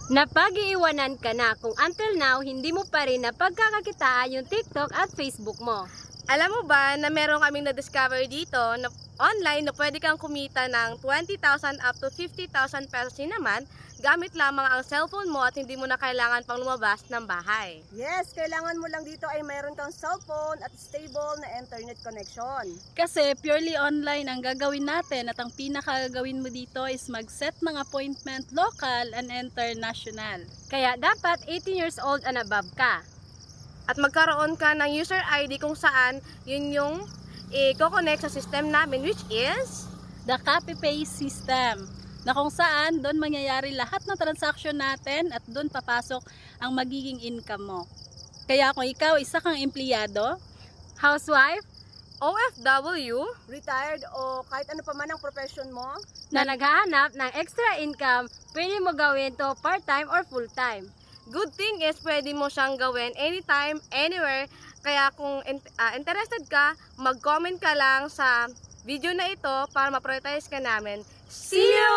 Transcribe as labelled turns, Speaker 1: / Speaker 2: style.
Speaker 1: Napag-iiwanan ka na kung until now hindi mo pa rin napagkakakitaan yung TikTok at Facebook mo.
Speaker 2: Alam mo ba na meron kaming na-discover dito na online na pwede kang kumita ng 20,000 up to 50,000 pesos din naman gamit lamang ang cellphone mo at hindi mo na kailangan pang lumabas ng bahay.
Speaker 3: Yes, kailangan mo lang dito ay mayroon kang cellphone at stable na internet connection.
Speaker 4: Kasi purely online ang gagawin natin at ang pinakagagawin mo dito is mag-set ng appointment local and international.
Speaker 1: Kaya dapat 18 years old and above ka.
Speaker 2: At magkaroon ka ng user ID kung saan yun yung i-connect sa system namin, which is
Speaker 4: The copy-paste system, na kung saan doon mangyayari lahat ng transaction natin at doon papasok ang magiging income mo. Kaya kung ikaw isa kang empleyado,
Speaker 1: Housewife
Speaker 2: OFW,
Speaker 3: Retired o kahit ano pa man ang profession mo,
Speaker 1: na naghahanap ng extra income, pwede mo gawin to part-time or full-time.
Speaker 2: good thing is pwede mo siyang gawin anytime, anywhere. Kaya kung interested ka, mag-comment ka lang sa video na ito para ma-prioritize ka namin. See you!